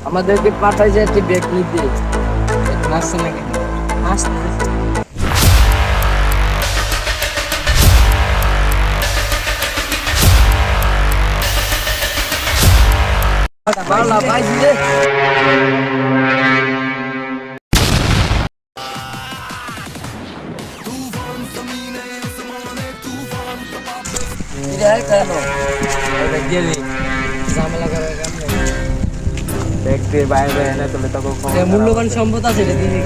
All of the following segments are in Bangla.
আমাদেরকে পাঠাইছে একটি ব্যাগ নিতে। আসছে না কেন? আসতে বাংলা পাইছি রে। কেন গেলি ঝামেলা করার কাম নেই। দেখতে বাইরে এনে তোলে তখন মূল্যবান সম্পদ আছে রে দিদি।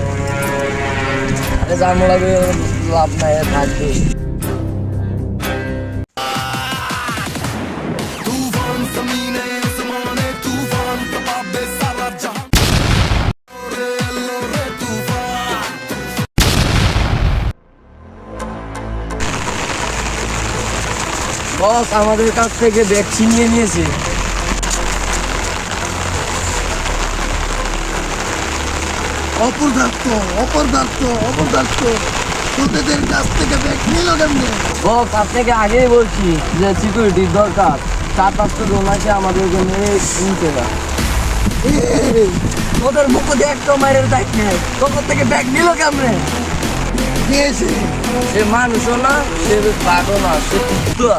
আরে ঝামেলা করে লাভ নাই, থাকবে। বস আমাদের কাছ থেকে ব্যাগ ছিনিয়ে নিয়েছে। অপদার্থ তোদের কাছ থেকে ব্যাগ নিল কেমনে? বস আপনাকে আগেই বলছি যে সিকিউরিটির দরকার। 4-5টা জন আছে আমাদেরকে মেরে নিতে না। তোদের মুখ দিয়ে একটা মায়ের দায়িত্ব নেই, তোদের থেকে ব্যাগ নিল কেমনে? দিয়েছে সে মানুষও না, সে বাঘও না, সে কুত্তা।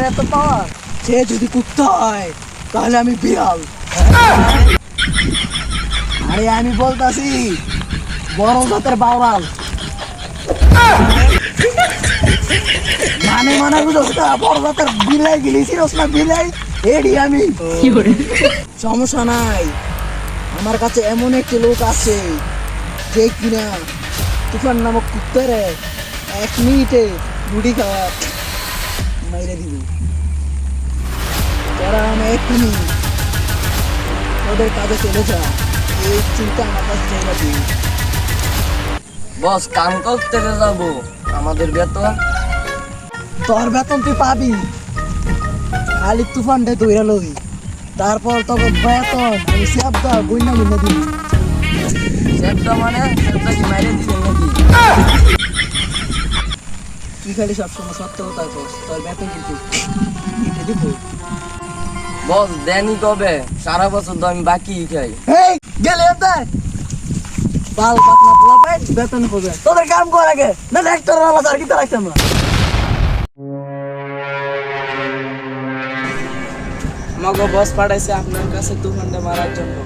এত পাওয়ার। সে যদি কুত্তা হয় তাহলে আমি বিড়াল। আরে আমি বলতাছি বড় জাতের বাউরাল। মানে বুঝোস না, বড় জাতের বিলাই গিলিছিস না, বিলাই এডি আমি। সমস্যা নাই, আমার কাছে এমন একটি লোক আছে যে কিনা তুফান নামক কুত্তারে 1 মিনিটে বুড়ি খাওয়া মাইরে দিবি। তোরা আমি এক্ষুনি ওদের কাজে চলে যা, এই চিন্তা আমার কাছে চাইলা দিই। বস কাম করতে যাবো, আমাদের বেতন। তোর বেতন তুই পাবি, খালি তুফানটা ধইরা লবি, তারপর তোকে বেতন আমি সেবদা গুইনা দিবি। সেটা মানে সেটা কি মাইরে দিবেন নাকি? তুই খালি সবসময় সত্য কথা কস, তোর বেতন কিন্তু দিয়ে দিব। বস দেনি কবে? সারা বছর তো আমি বাকি খাই। এই গেলে এতে বাল পাতনা পোলা পাই বেতন খোঁজে, তোদের কাম কর আগে, না একটা রালা আর কি রাখতাম না। আমাকে বস পাঠাইছে আপনার কাছে তুফানটা মারার জন্য।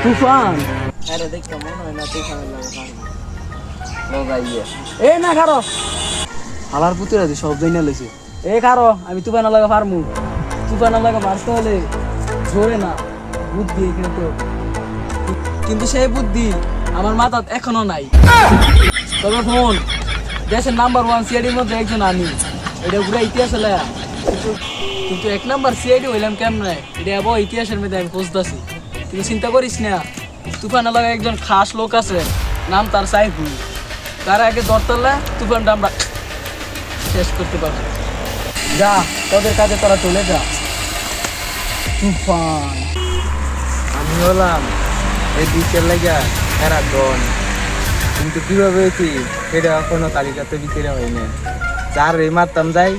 তুফান আরে দেখতে মনে হয় না তুফানের লাগে পারবে। লগাইয়ে এ না খারো, হালার পুতুরা সব জানা লইছে। এ খারো, আমি তুফানের লাগে ফার্মু। তুফানের লাগে মারতে হলে জোরে না, বুদ্ধি কিন্তু। কিন্তু সেই বুদ্ধি আমার মাথাত এখনো নাই। তবে ফোন দেশের নাম্বার 1 সিআইডির মধ্যে একজন আমি, এটা পুরো ইতিহাস হলে। কিন্তু 1 নাম্বার সিআইডি হইলাম কেমনে, এটা আবার ইতিহাসের মধ্যে আমি খুঁজতেছি। কিন্তু চিন্তা করিস না, তুফানের লাগে একজন খাস লোক আছে, নাম তার সাইফুল। তার আগে ধরতলে তুফানটা আমরা শেষ করতে পারবো। যা, তোদের কাজে তোরা চলে যা। তুফান আমি হলাম এই দিকের লাগা এরা ডন, কিন্তু কিভাবে হয়েছি সেটা এখনো তালিকাতে ভিতরে হয়নি। যার এই মারতাম যাই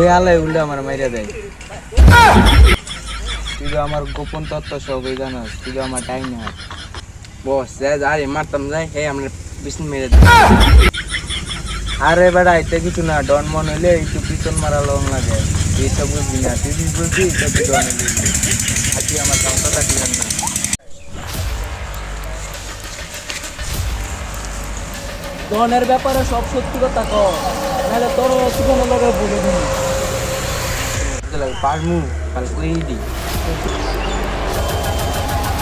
এ আলাই উল্লে আমার মাইরা দেয়। তুই তো আমার গোপন তত্ত্ব সবই জানাস, তুই তো আমার টাইম না। বস যার এই মারতাম যাই হে আমরা বিষ্ণু মেরে দেয়। আরে বেড়া এটা কিছু না, ডন মন হইলে একটু পিছন মারা লং লাগে, এইটা বুঝবি না। তুই বুঝবি এটা তুই ডনে বুঝবি, আর তুই আমার সংসারটা কি জান না। ধনের ব্যাপারে সব সত্যি কথা কর, নাহলে তোর তুফানের লগে বলে দিবি। পারমু কাল করেই দিই।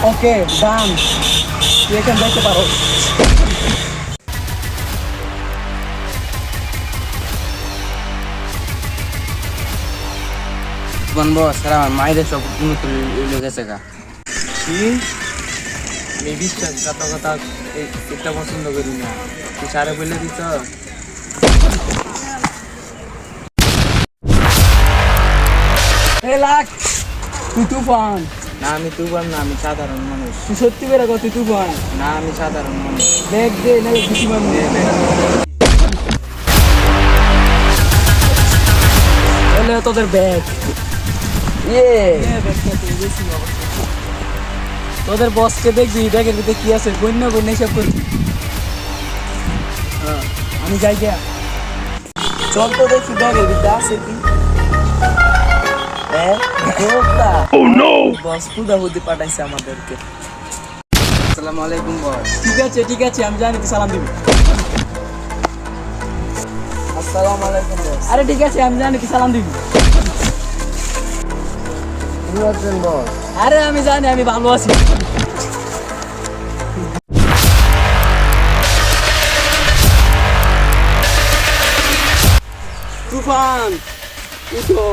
ওকে ডান, তুই এখানে যাইতে পারো। বস আমার মায়ের সব গেছে গা। কি এই বিশ্বাস কথা এটা পছন্দ করি না, তুই সারে বলে দিত। এ লাখ, তুই তুফান না আমি তুফান না, আমি সাধারণ মানুষ। তুই সত্যি করে কর, তুই তুফান। না আমি সাধারণ মানুষ। দেখ দে নাকি খুশি মারবো। এলে তোদের ব্যাগ ইয়ে তোদের বসকে দেখবি ব্যাগের ভিতরে কি আছে গণ্য গণ্য হিসাব করবি। আমি যাই গিয়া। চল তো দেখি ব্যাগের ভিতরে আছে কি। বস খুদাহুদি পাঠাইছে আমাদেরকে। আসসালামু আলাইকুম বস। ঠিক আছে আমি জানি তুই সালাম দিবি। আসসালামু আলাইকুম বস। আরে ঠিক আছে আমি জানি তুই সালাম দিবি। কেমন আছেন বস? আরে আমি জানি আমি ভালো আছি। তুফান উঠো।